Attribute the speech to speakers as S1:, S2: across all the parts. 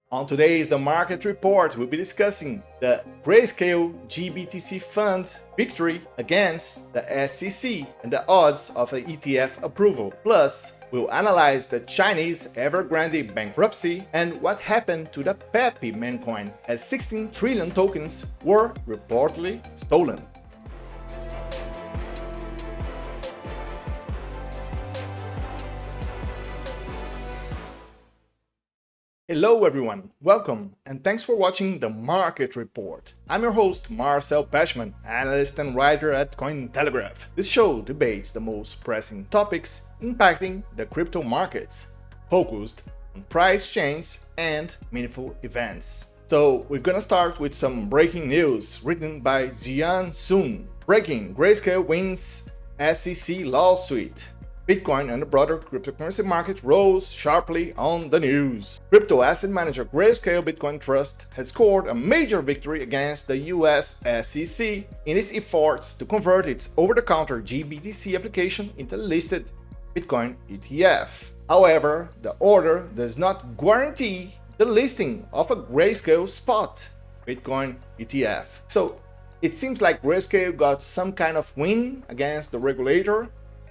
S1: On today's The Market Report, we'll be discussing the Grayscale GBTC Fund victory against the SEC and the odds of an ETF approval. Plus, we'll analyze the Chinese Evergrande bankruptcy and what happened to the PEPE meme coin as 16 trillion tokens were reportedly stolen. Hello everyone, welcome and thanks for watching The Market Report. I'm your host Marcel Pechman, analyst and writer at Cointelegraph. This show debates the most pressing topics impacting the crypto markets, focused on price change and meaningful events. So we're gonna start with some breaking news written by Zian Sun. Breaking: Grayscale wins SEC lawsuit. Bitcoin and the broader cryptocurrency market rose sharply on the news. Crypto asset manager Grayscale Bitcoin Trust has scored a major victory against the US SEC in its efforts to convert its over-the-counter GBTC application into listed Bitcoin ETF. However, the order does not guarantee the listing of a Grayscale spot Bitcoin ETF. So it seems like Grayscale got some kind of win against the regulator,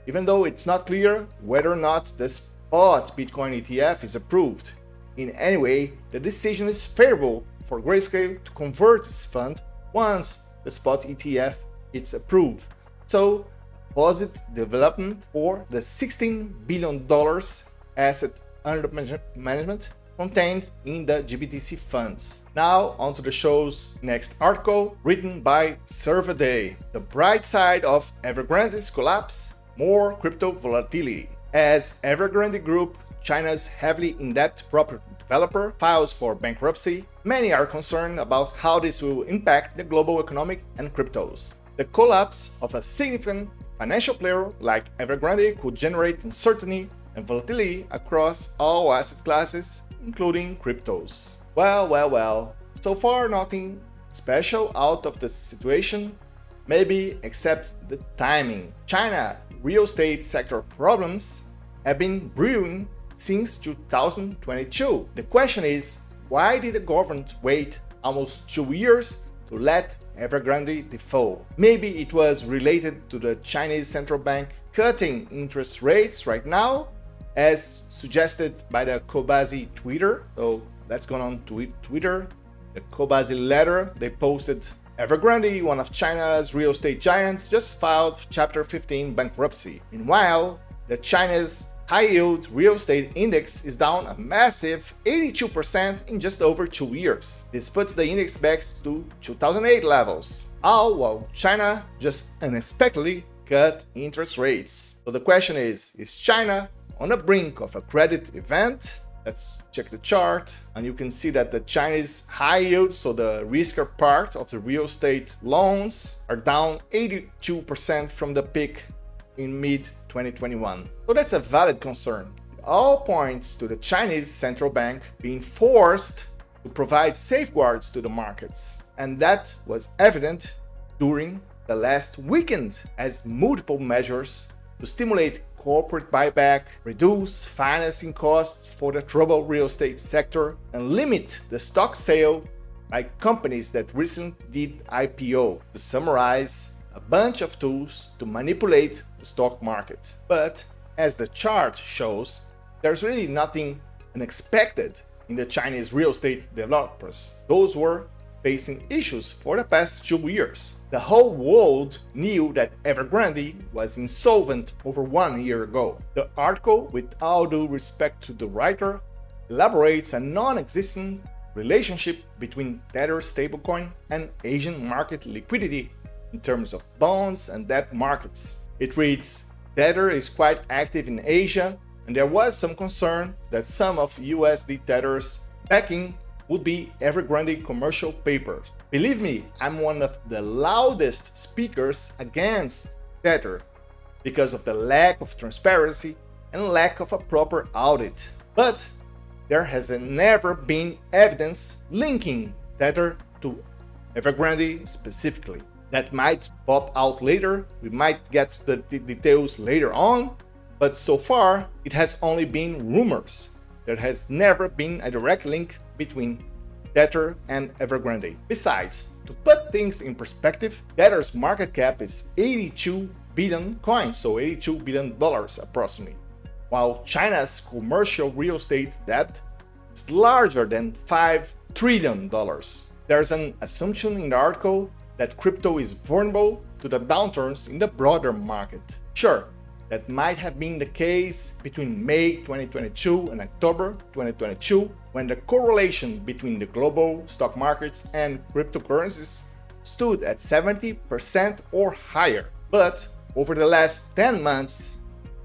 S1: even though it's not clear whether or not the spot Bitcoin ETF is approved. In any way, the decision is favorable for Grayscale to convert its fund once the spot ETF is approved. So, a positive development for the $16 billion asset under management contained in the GBTC funds. Now, on to the show's next article, written by Survey. The bright side of Evergrande's collapse: more crypto volatility. As Evergrande Group, China's heavily in-debt property developer, files for bankruptcy, many are concerned about how this will impact the global economy and cryptos. The collapse of a significant financial player like Evergrande could generate uncertainty and volatility across all asset classes, including cryptos. Well, so far nothing special out of the situation, maybe except the timing. China real estate sector problems have been brewing since 2022. The question is, why did the government wait almost 2 years to let Evergrande default? Maybe it was related to the Chinese central bank cutting interest rates right now, as suggested by the Kobazi Twitter. So let's go on to Twitter. The Kobazi letter they posted: Evergrande, one of China's real estate giants, just filed Chapter 15 bankruptcy. Meanwhile, the China's high-yield real estate index is down a massive 82% in just over 2 years. This puts the index back to 2008 levels, all while China just unexpectedly cut interest rates. So the question is China on the brink of a credit event? Let's check the chart, and you can see that the Chinese high yield, so the riskier part of the real estate loans, are down 82% from the peak in mid-2021. So that's a valid concern. It all points to the Chinese central bank being forced to provide safeguards to the markets. And that was evident during the last weekend, as multiple measures to stimulate corporate buyback, reduce financing costs for the troubled real estate sector, and limit the stock sale by companies that recently did IPO. To summarize, a bunch of tools to manipulate the stock market. But as the chart shows, there's really nothing unexpected in the Chinese real estate developers. Those were facing issues for the past 2 years. The whole world knew that Evergrande was insolvent over 1 year ago. The article, with all due respect to the writer, elaborates a non-existent relationship between Tether stablecoin and Asian market liquidity in terms of bonds and debt markets. It reads, Tether is quite active in Asia, and there was some concern that some of USD Tether's backing would be Evergrande commercial papers. Believe me, I'm one of the loudest speakers against Tether because of the lack of transparency and lack of a proper audit. But there has never been evidence linking Tether to Evergrande specifically. That might pop out later, we might get the details later on, but so far it has only been rumors. There has never been a direct link between Tether and Evergrande. Besides, to put things in perspective, Tether's market cap is 82 billion coins, so $82 billion approximately, while China's commercial real estate debt is larger than $5 trillion. There's an assumption in the article that crypto is vulnerable to the downturns in the broader market. Sure, that might have been the case between May 2022 and October 2022, when the correlation between the global stock markets and cryptocurrencies stood at 70% or higher. But over the last 10 months,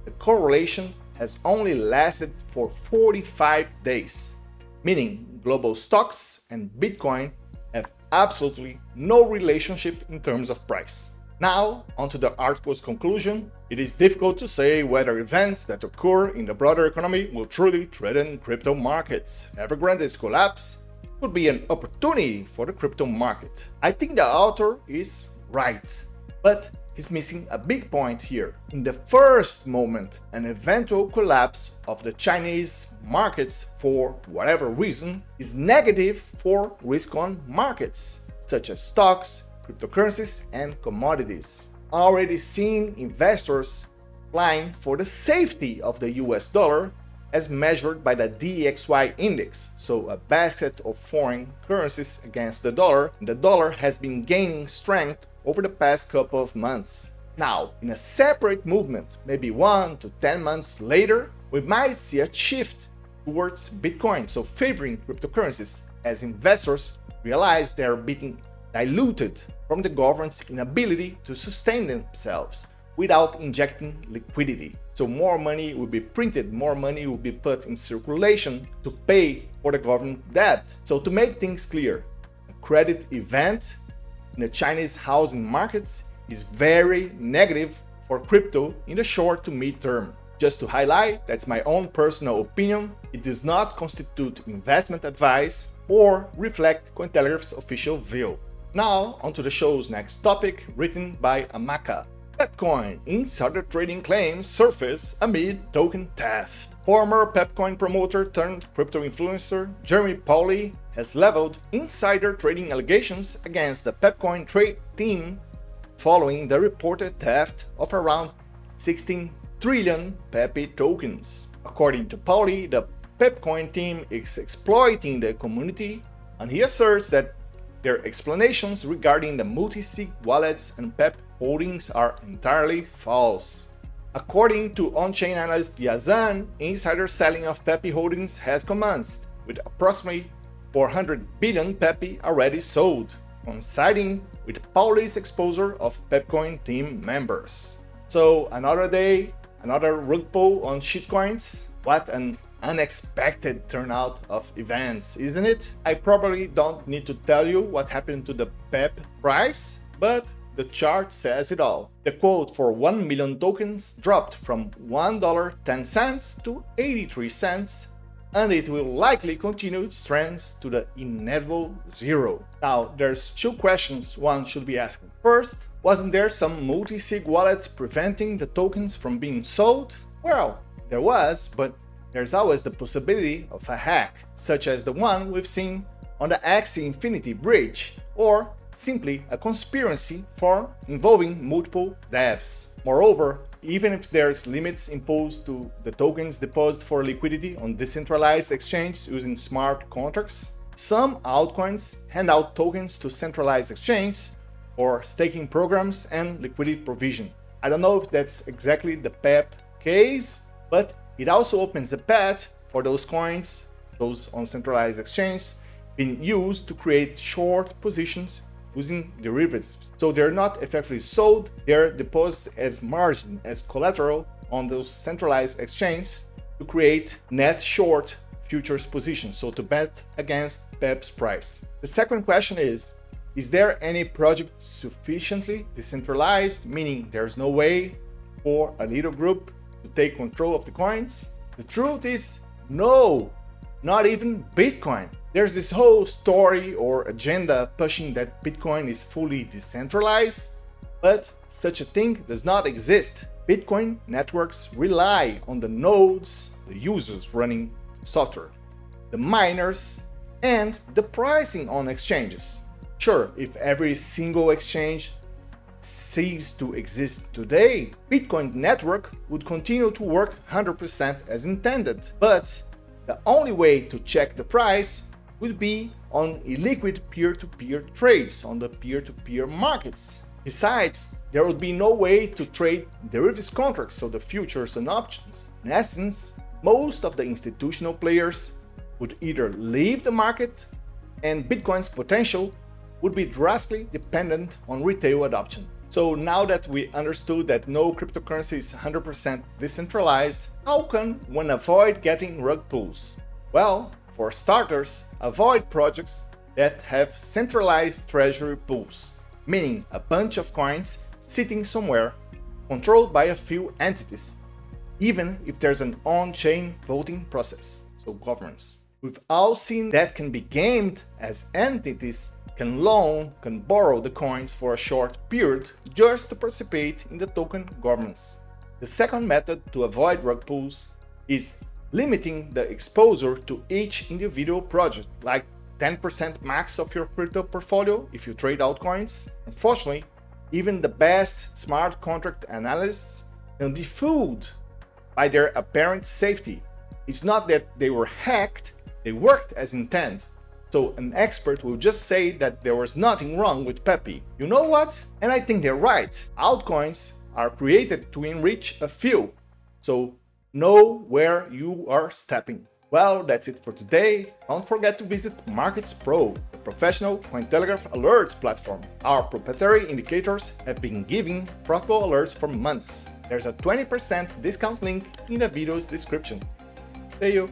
S1: the correlation has only lasted for 45 days, meaning global stocks and Bitcoin have absolutely no relationship in terms of price. Now, onto the article's conclusion. It is difficult to say whether events that occur in the broader economy will truly threaten crypto markets. Evergrande's collapse could be an opportunity for the crypto market. I think the author is right, but he's missing a big point here. In the first moment, an eventual collapse of the Chinese markets for whatever reason is negative for risk-on markets, such as stocks, cryptocurrencies, and commodities. Already seen investors flying for the safety of the US dollar as measured by the DXY index, so a basket of foreign currencies against the dollar, and the dollar has been gaining strength over the past couple of months. Now, in a separate movement, maybe 1 to 10 months later, we might see a shift towards Bitcoin, so favoring cryptocurrencies, as investors realize they are being diluted from the government's inability to sustain themselves without injecting liquidity. So more money will be printed, more money will be put in circulation to pay for the government debt. So to make things clear, a credit event in the Chinese housing markets is very negative for crypto in the short to mid-term. Just to highlight, that's my own personal opinion. It does not constitute investment advice or reflect Cointelegraph's official view. Now, onto the show's next topic, written by Amaka. PEPcoin insider trading claims surface amid token theft. Former PEPcoin promoter turned crypto influencer Jeremy Pauli has leveled insider trading allegations against the PEPcoin trade team following the reported theft of around 16 trillion PEPE tokens. According to Pauli, the PEPcoin team is exploiting the community, and he asserts that their explanations regarding the multi-sig wallets and PEP holdings are entirely false. According to on-chain analyst Yazan, insider selling of PEPE holdings has commenced, with approximately 400 billion PEPE already sold, coinciding with Pauli's exposure of PEPcoin team members. So another day, another rug pull on shitcoins. What an unexpected turnout of events, isn't it? I probably don't need to tell you what happened to the PEP price, but the chart says it all. The quote for 1 million tokens dropped from $1.10 to 83 cents, and it will likely continue its trends to the inevitable zero. Now, there's two questions one should be asking. First, wasn't there some multi-sig wallet preventing the tokens from being sold? Well, there was, but there's always the possibility of a hack, such as the one we've seen on the Axie Infinity bridge, or simply a conspiracy involving multiple devs. Moreover, even if there's limits imposed to the tokens deposited for liquidity on decentralized exchanges using smart contracts, some altcoins hand out tokens to centralized exchanges for staking programs and liquidity provision. I don't know if that's exactly the PEP case, but it also opens a path for those coins, those on centralized exchanges, being used to create short positions using derivatives. So they're not effectively sold, they're deposited as margin, as collateral on those centralized exchanges to create net short futures positions, so to bet against PEP's price. The second question is there any project sufficiently decentralized, meaning there's no way for a little group to take control of the coins? The truth is no, not even Bitcoin. There's this whole story or agenda pushing that Bitcoin is fully decentralized, but such a thing does not exist. Bitcoin networks rely on the nodes, the users running software, the miners, and the pricing on exchanges. Sure, if every single exchange ceased to exist today, Bitcoin network would continue to work 100% as intended. But the only way to check the price would be on illiquid peer-to-peer trades on the peer-to-peer markets. Besides, there would be no way to trade derivatives contracts, so the futures and options. In essence, most of the institutional players would either leave the market, and Bitcoin's potential would be drastically dependent on retail adoption. So now that we understood that no cryptocurrency is 100% decentralized, how can one avoid getting rug pulls? Well, for starters, avoid projects that have centralized treasury pools, meaning a bunch of coins sitting somewhere, controlled by a few entities, even if there's an on-chain voting process, so governance. We've all seen that can be gamed, as entities can borrow the coins for a short period just to participate in the token governance. The second method to avoid rug pulls is limiting the exposure to each individual project, like 10% max of your crypto portfolio if you trade altcoins. Unfortunately, even the best smart contract analysts can be fooled by their apparent safety. It's not that they were hacked, they worked as intended. So an expert will just say that there was nothing wrong with PEPE. You know what? And I think they're right. Altcoins are created to enrich a few. So know where you are stepping. Well, that's it for today. Don't forget to visit Markets Pro, the professional Cointelegraph alerts platform. Our proprietary indicators have been giving profitable alerts for months. There's a 20% discount link in the video's description. See you!